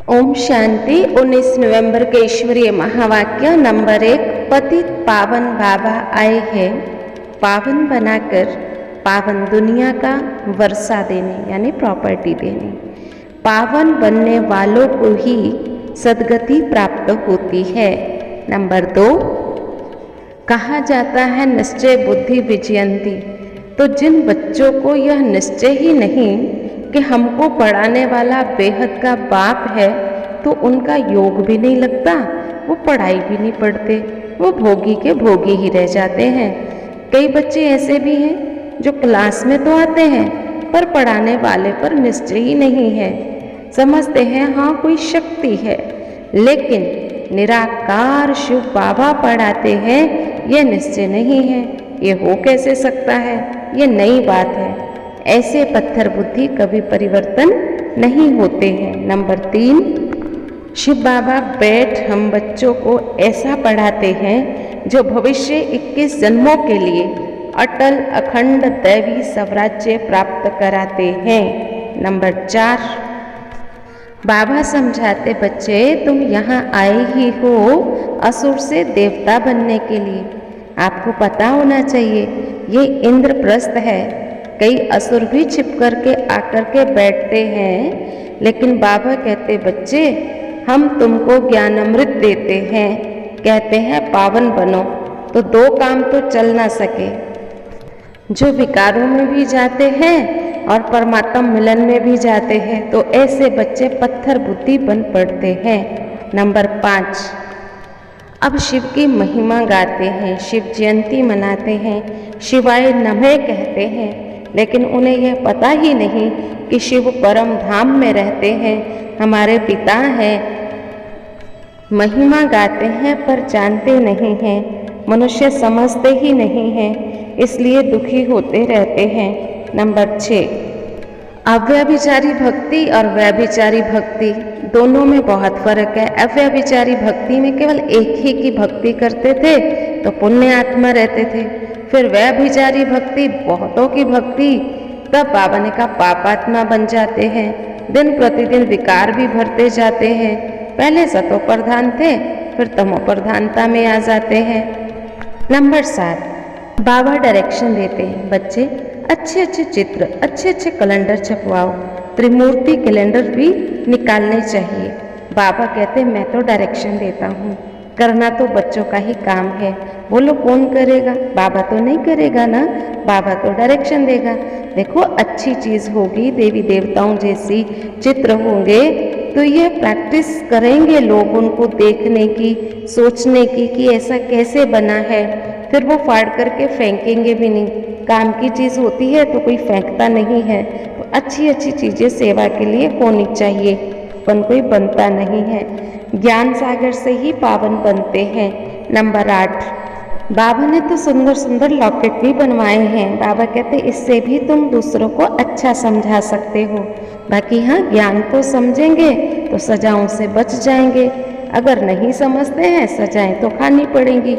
ओम शांति। 19 नवंबर के ईश्वरीय महावाक्य नंबर 1। पतित पावन बाबा आए हैं पावन बनाकर पावन दुनिया का वर्षा देने यानी प्रॉपर्टी देने। पावन बनने वालों को ही सद्गति प्राप्त होती है। नंबर 2। कहा जाता है निश्चय बुद्धि विजयंती। तो जिन बच्चों को यह निश्चय ही नहीं कि हमको पढ़ाने वाला बेहद का बाप है, तो उनका योग भी नहीं लगता, वो पढ़ाई भी नहीं पढ़ते, वो भोगी के भोगी ही रह जाते हैं। कई बच्चे ऐसे भी हैं जो क्लास में तो आते हैं पर पढ़ाने वाले पर निश्चय ही नहीं है। समझते हैं हाँ कोई शक्ति है, लेकिन निराकार शिव बाबा पढ़ाते हैं ये निश्चय नहीं है। ये हो कैसे सकता है? ये नई बात है। ऐसे पत्थर बुद्धि कभी परिवर्तन नहीं होते हैं। नंबर 3। शिव बाबा बैठ हम बच्चों को ऐसा पढ़ाते हैं जो भविष्य 21 जन्मों के लिए अटल अखंड दैवी स्वराज्य प्राप्त कराते हैं। नंबर 4। बाबा समझाते बच्चे तुम यहाँ आए ही हो असुर से देवता बनने के लिए। आपको पता होना चाहिए ये इंद्रप्रस्थ है। कई असुर भी छिप कर के आकर के बैठते हैं, लेकिन बाबा कहते बच्चे हम तुमको ज्ञान अमृत देते हैं, कहते हैं पावन बनो। तो दो काम तो चल ना सके, जो विकारों में भी जाते हैं और परमात्मा मिलन में भी जाते हैं, तो ऐसे बच्चे पत्थर बुद्धि बन पड़ते हैं। नंबर 5। अब शिव की महिमा गाते हैं, शिव जयंती मनाते हैं, शिवाय नमः कहते हैं, लेकिन उन्हें यह पता ही नहीं कि शिव परम धाम में रहते हैं, हमारे पिता हैं। महिमा गाते हैं पर जानते नहीं हैं, मनुष्य समझते ही नहीं हैं, इसलिए दुखी होते रहते हैं। नंबर 6। अव्यभिचारी भक्ति और व्यभिचारी भक्ति दोनों में बहुत फर्क है। अव्यभिचारी भक्ति में केवल एक ही की भक्ति करते थे तो पुण्य आत्मा रहते थे। फिर व्यभिचारी भक्ति बहुतों की भक्ति, तब बाबा ने कहा पापात्मा बन जाते हैं, दिन प्रतिदिन विकार भी भरते जाते हैं। पहले सतो प्रधान थे, फिर तमो प्रधानता में आ जाते हैं। नंबर 7। बाबा डायरेक्शन देते हैं बच्चे अच्छे अच्छे चित्र, अच्छे अच्छे कैलेंडर छपवाओ, त्रिमूर्ति कैलेंडर भी निकालने चाहिए। बाबा कहते मैं तो डायरेक्शन देता हूँ, करना तो बच्चों का ही काम है। बोलो कौन करेगा? बाबा तो नहीं करेगा ना, बाबा तो डायरेक्शन देगा। देखो अच्छी चीज़ होगी, देवी देवताओं जैसी चित्र होंगे तो ये प्रैक्टिस करेंगे लोग उनको देखने की, सोचने की कि ऐसा कैसे बना है, फिर वो फाड़ करके फेंकेंगे भी नहीं। काम की चीज़ होती है तो कोई फेंकता नहीं है। तो अच्छी अच्छी चीज़ें सेवा के लिए होनी चाहिए, अपन कोई बनता नहीं है। ज्ञान सागर से ही पावन बनते हैं। नंबर 8। बाबा ने तो सुंदर सुंदर लॉकेट भी बनवाए हैं। बाबा कहते इससे भी तुम दूसरों को अच्छा समझा सकते हो। बाकी हाँ ज्ञान तो समझेंगे तो सजाओं से बच जाएंगे, अगर नहीं समझते हैं सजाएं तो खानी पड़ेंगी।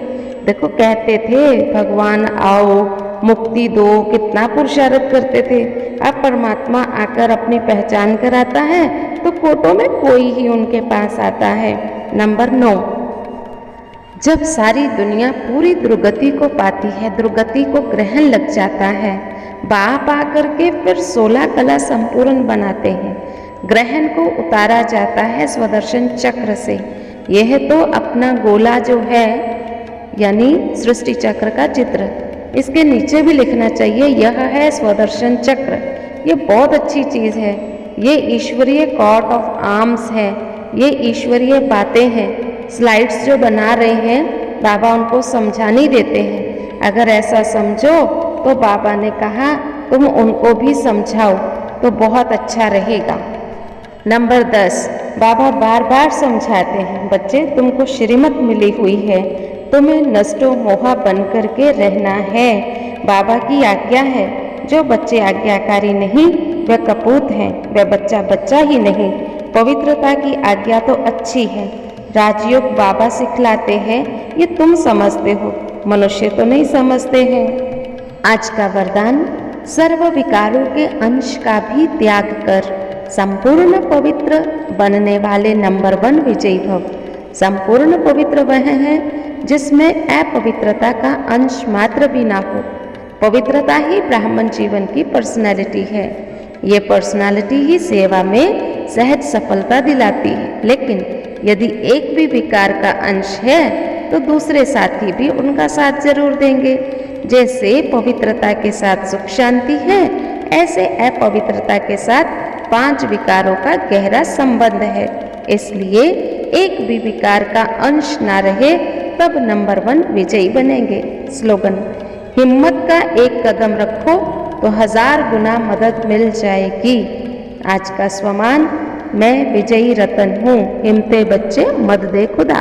देखो कहते थे भगवान आओ मुक्ति दो, कितना पुरुषार्थ करते थे। अब परमात्मा आकर अपनी पहचान कराता है तो फोटो में कोई ही उनके पास आता है। नंबर 9। जब सारी दुनिया पूरी दुर्गति को पाती है, दुर्गति को ग्रहण लग जाता है, बाप आकर के फिर 16 कला संपूर्ण बनाते हैं। ग्रहण को उतारा जाता है स्वदर्शन चक्र से। यह तो अपना गोला जो है यानी सृष्टि चक्र का चित्र, इसके नीचे भी लिखना चाहिए यह है स्वदर्शन चक्र। ये बहुत अच्छी चीज़ है, ये ईश्वरीय कॉट ऑफ आर्म्स है, ये ईश्वरीय बातें हैं। स्लाइड्स जो बना रहे हैं बाबा उनको समझा नहीं देते हैं। अगर ऐसा समझो तो बाबा ने कहा तुम उनको भी समझाओ तो बहुत अच्छा रहेगा। नंबर 10। बाबा बार बार समझाते हैं बच्चे तुमको श्रीमत मिली हुई है, तुम्हें नष्टो मोहा बन कर के रहना है। बाबा की आज्ञा है, जो बच्चे आज्ञाकारी नहीं वह कपूत हैं, वह बच्चा बच्चा ही नहीं। पवित्रता की आज्ञा तो अच्छी है, राजयोग बाबा सिखलाते हैं, ये तुम समझते हो, मनुष्य तो नहीं समझते हैं। आज का वरदान सर्व विकारों के अंश का भी त्याग कर संपूर्ण पवित्र बनने वाले नंबर 1 विजयी भव। संपूर्ण पवित्र वह है जिसमें अपवित्रता का अंश मात्र भी ना हो। पवित्रता ही ब्राह्मण जीवन की पर्सनालिटी है। ये पर्सनालिटी ही सेवा में सहज सफलता दिलाती है। लेकिन यदि एक भी विकार का अंश है तो दूसरे साथी भी उनका साथ जरूर देंगे। जैसे पवित्रता के साथ सुख शांति है, ऐसे अपवित्रता के साथ 5 विकारों का गहरा संबंध है। इसलिए एक भी विकार का अंश ना रहे तब नंबर 1 विजयी बनेंगे। स्लोगन: हिम्मत का एक कदम रखो तो 1000 गुना मदद मिल जाएगी। आज का स्वमान: मैं विजयी रतन हूँ, हिम्मते बच्चे मद दे खुदा।